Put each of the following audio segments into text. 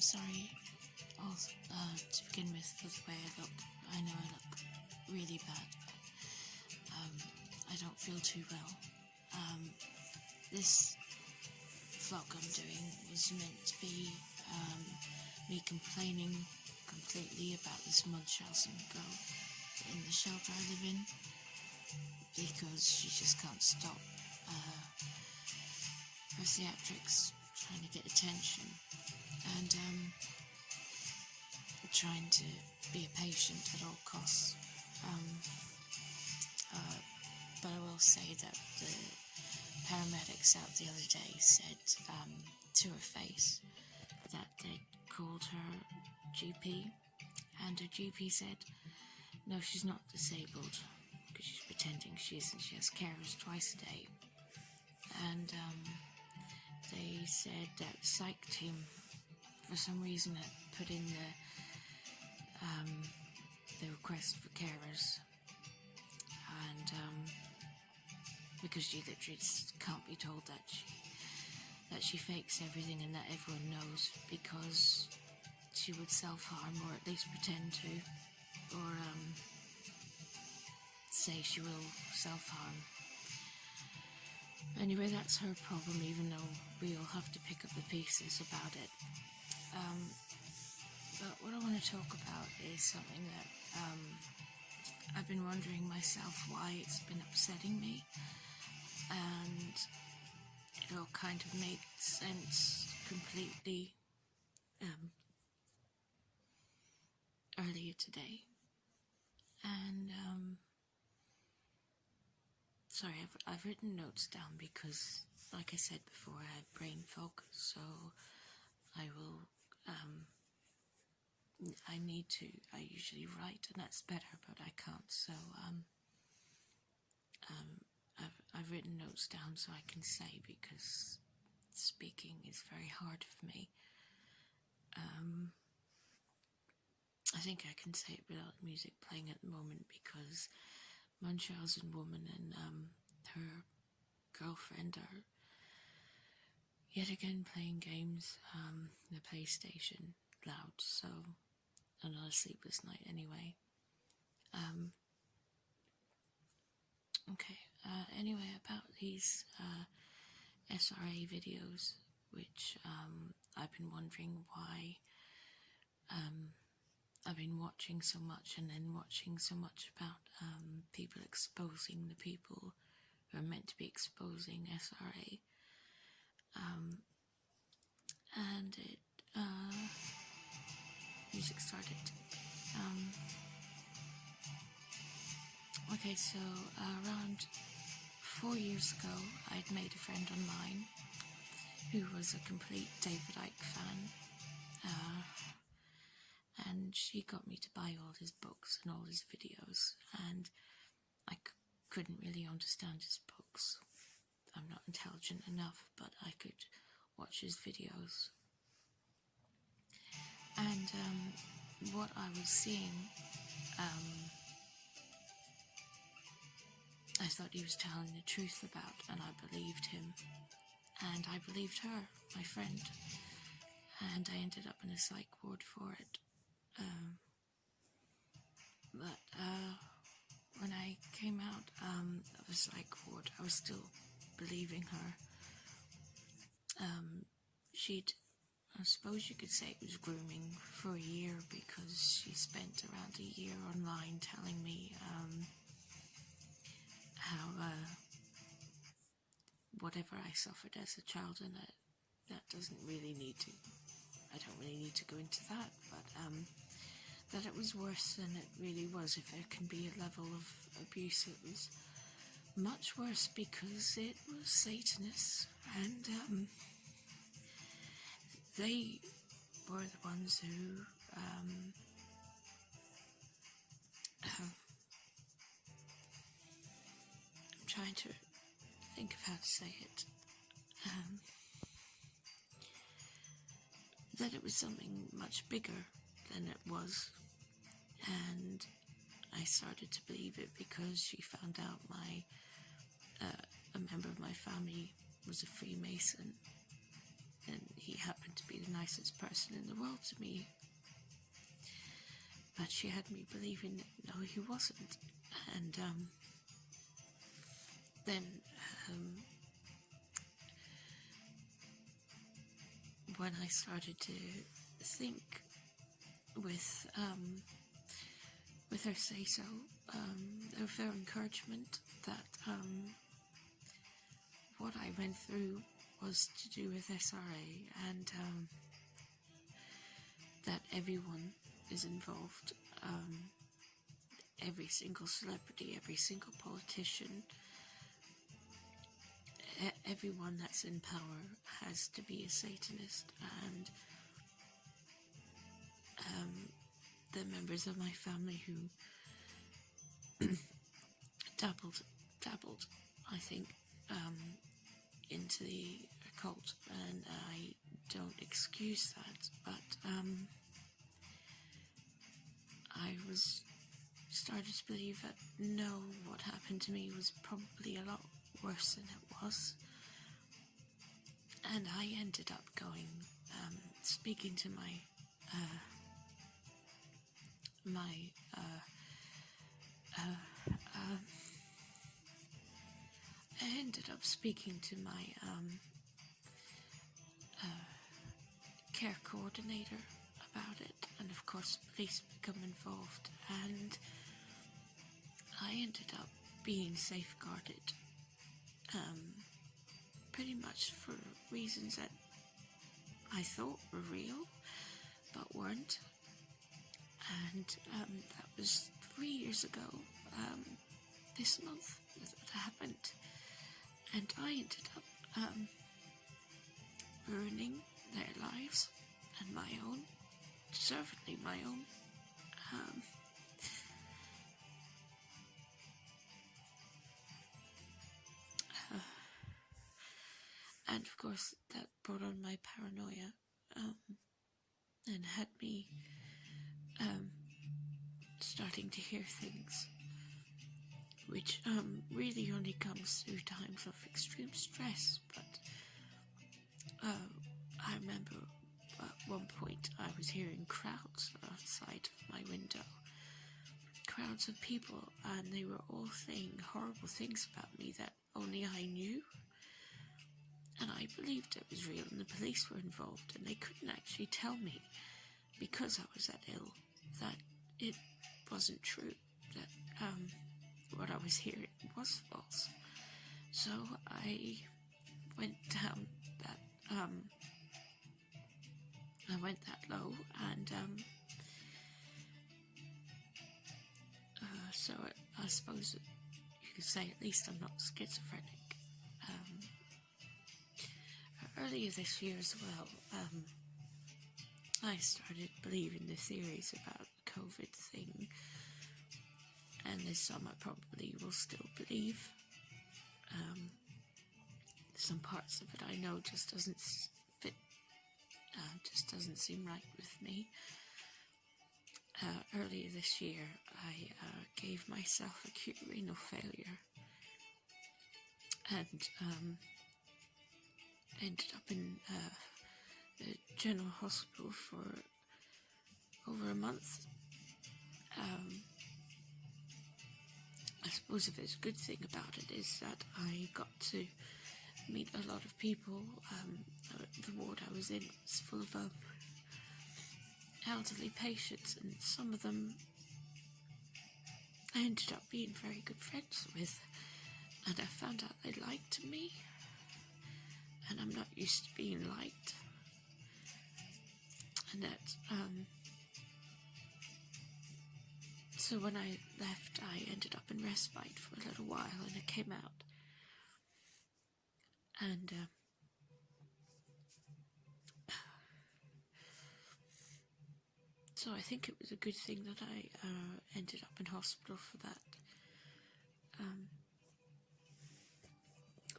sorry to begin with for the way I look. I know I look really bad, but I don't feel too well. This vlog I'm doing was meant to be me complaining completely about this Munchausen girl in the shelter I live in, because she just can't stop her theatrics, trying to get attention, and trying to be a patient at all costs. But I will say that the paramedics out the other day said to her face that they called her GP, and her GP said, no, she's not disabled, because she's pretending she is, and she has carers twice a day. And they said that the psych team, for some reason, had put in the request for carers, and because she literally can't be told that she fakes everything and that everyone knows, because she would self-harm, or at least pretend to, or say she will self-harm. Anyway, that's her problem, even though we all have to pick up the pieces about it. But what I want to talk about is something that I've been wondering myself why it's been upsetting me, and it all kind of made sense completely earlier today. And sorry, I've written notes down because, like I said before, I have brain fog, so I will I usually write, and that's better, but I can't, so I've written notes down so I can say, because speaking is very hard for me. I think I can say it without music playing at the moment, because Munchausen woman and her girlfriend are yet again playing games, the PlayStation loud, so another sleepless night anyway. Anyway, about these SRA videos, which I've been wondering why I've been watching so much, and then watching so much about people exposing the people who are meant to be exposing SRA. And it, music started. Okay, so around 4 years ago, I'd made a friend online who was a complete David Icke fan, and she got me to buy all his books and all his videos, and I couldn't really understand his books. I'm not intelligent enough, but I could watch his videos. And what I was seeing, I thought he was telling the truth about, and I believed him. And I believed her, my friend. And I ended up in a psych ward for it. But when I came out of the psych ward, I was still believing her. I suppose you could say it was grooming for a year, because she spent around a year online telling me how whatever I suffered as a child, and that doesn't really need to, I don't really need to go into that, but that it was worse than it really was. If there can be a level of abuse, it was much worse, because it was Satanists, and they were the ones who I'm trying to think of how to say it, that it was something much bigger than it was, and I started to believe it because she found out a member of my family was a Freemason, and he happened to be the nicest person in the world to me. But she had me believing that no, he wasn't. And then when I started to think with her say-so, of her encouragement that what I went through was to do with SRA, and that everyone is involved, every single celebrity, every single politician, everyone that's in power has to be a Satanist, and the members of my family who dabbled, I think, into the occult, and I don't excuse that, but I started to believe that no, what happened to me was probably a lot worse than it was, and I ended up going, speaking to I ended up speaking to my care coordinator about it, and of course police become involved, and I ended up being safeguarded, pretty much for reasons that I thought were real but weren't. And that was 3 years ago, this month, that happened. And I ended up ruining their lives and my own, deservedly my own. And of course that brought on my paranoia, and had me starting to hear things, which really only comes through times of extreme stress. But I remember at one point I was hearing crowds outside of my window, crowds of people, and they were all saying horrible things about me that only I knew, and I believed it was real, and the police were involved, and they couldn't actually tell me, because I was that ill, that it wasn't true, that what I was hearing was false. So I went down that I went that low, and so I suppose you could say at least I'm not schizophrenic. Earlier this year as well, I started believing the theories about the COVID thing, and there's some I probably will still believe. Some parts of it I know just doesn't fit, just doesn't seem right with me. Earlier this year, I gave myself acute renal failure, and ended up in the general hospital for over a month. I suppose if there's a good thing about it is that I got to meet a lot of people. The ward I was in was full of elderly patients, and some of them I ended up being very good friends with, and I found out they liked me, and I'm not used to being liked, and that so when I left, I ended up in respite for a little while, and I came out, and so I think it was a good thing that I ended up in hospital for that.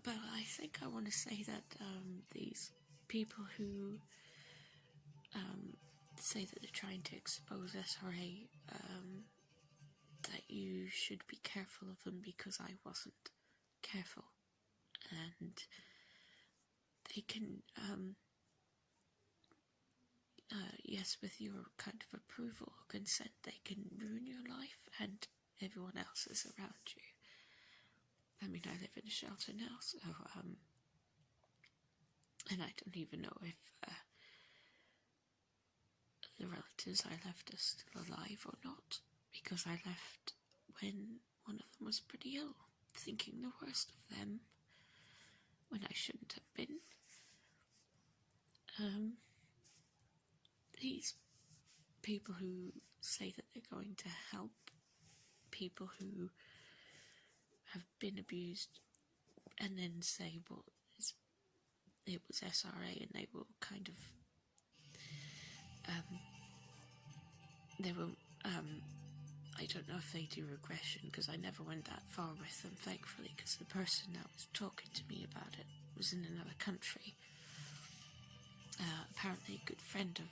But I think I want to say that these people who say that they're trying to expose SRA, that you should be careful of them, because I wasn't careful, and they can yes, with your kind of approval or consent, they can ruin your life and everyone else's around you. I mean, I live in a shelter now, so, and I don't even know if the relatives I left are still alive or not, because I left when one of them was pretty ill, thinking the worst of them, when I shouldn't have been. These people who say that they're going to help people who have been abused, and then say, well, it was SRA, and they will kind of, I don't know if they do regression, because I never went that far with them, thankfully, because the person that was talking to me about it was in another country. Apparently a good friend of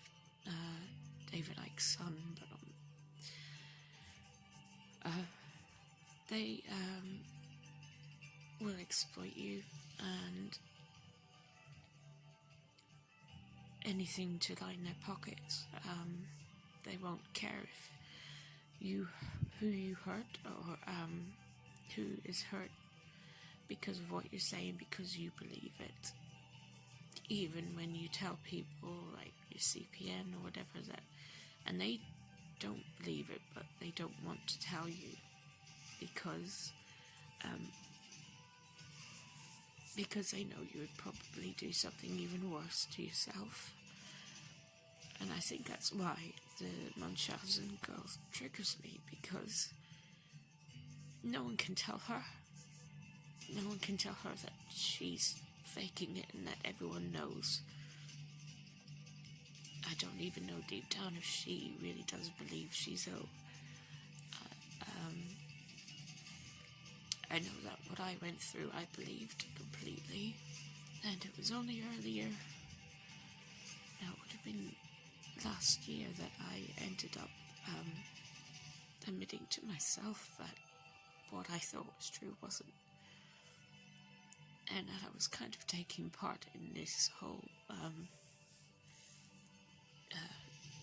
David Icke's son, but they will exploit you, and anything to line their pockets. They won't care if who you hurt, or who is hurt because of what you're saying, because you believe it. Even when you tell people, like your CPN or whatever, that, and they don't believe it, but they don't want to tell you because they know you would probably do something even worse to yourself. And I think that's why the Munchausen girl triggers me, because no one can tell her. No one can tell her that she's faking it and that everyone knows. I don't even know deep down if she really does believe she's ill. I know that what I went through, I believed completely, and it was only earlier, now it would have been last year, that I ended up admitting to myself that what I thought was true wasn't, and that I was kind of taking part in this whole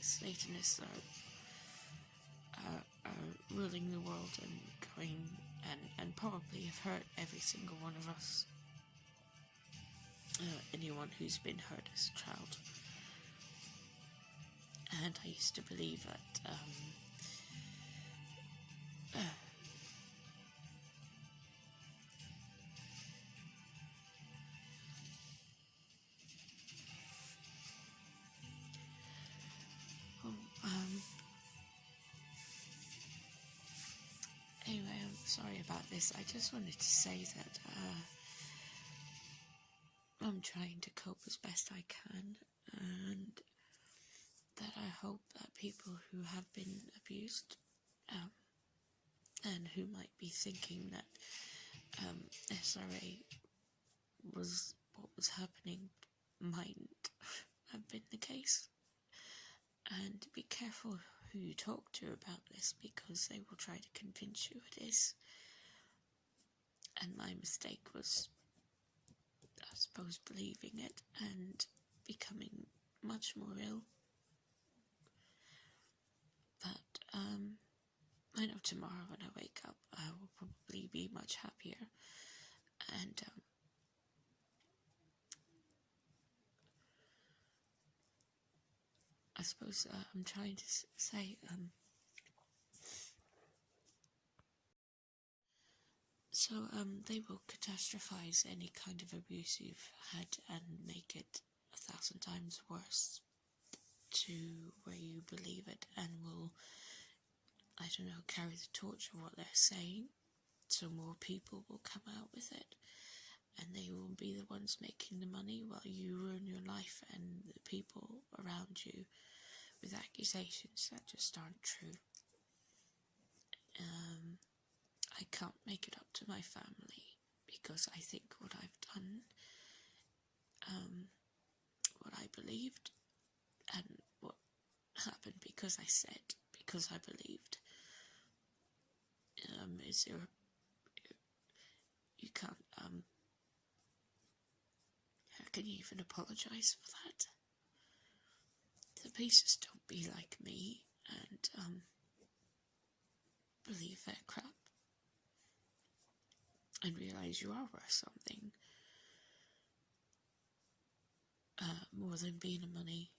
Satanists are ruling the world and going and probably have hurt every single one of us, anyone who's been hurt as a child. And I used to believe that anyway, I'm sorry about this. I just wanted to say that I'm trying to cope as best I can, and that I hope that people who have been abused and who might be thinking that SRA was what was happening mightn't have been the case. And be careful who you talk to about this, because they will try to convince you it is. And my mistake was, I suppose, believing it and becoming much more ill. But I know tomorrow when I wake up I will probably be much happier, and I suppose I'm trying to say so they will catastrophize any kind of abuse you've had and make it 1,000 times worse to where you believe it, and will, I don't know, carry the torch of what they're saying, so more people will come out with it, and they will be the ones making the money while you ruin your life and the people around you with accusations that just aren't true. I can't make it up to my family, because I think what I've done, what I believed, and what happened because I said, because I believed, is you can't, how can you even apologise for that? The please just don't be like me and believe their crap and realise you are worth something more than being a money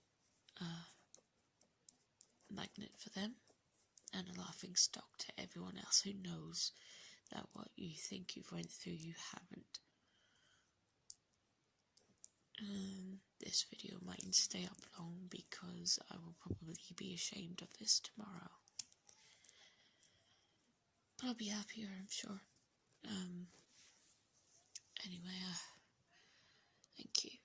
magnet for them and a laughing stock to everyone else who knows that what you think you've went through you haven't. This video mightn't stay up long because I will probably be ashamed of this tomorrow. But I'll be happier, I'm sure. Anyway, thank you.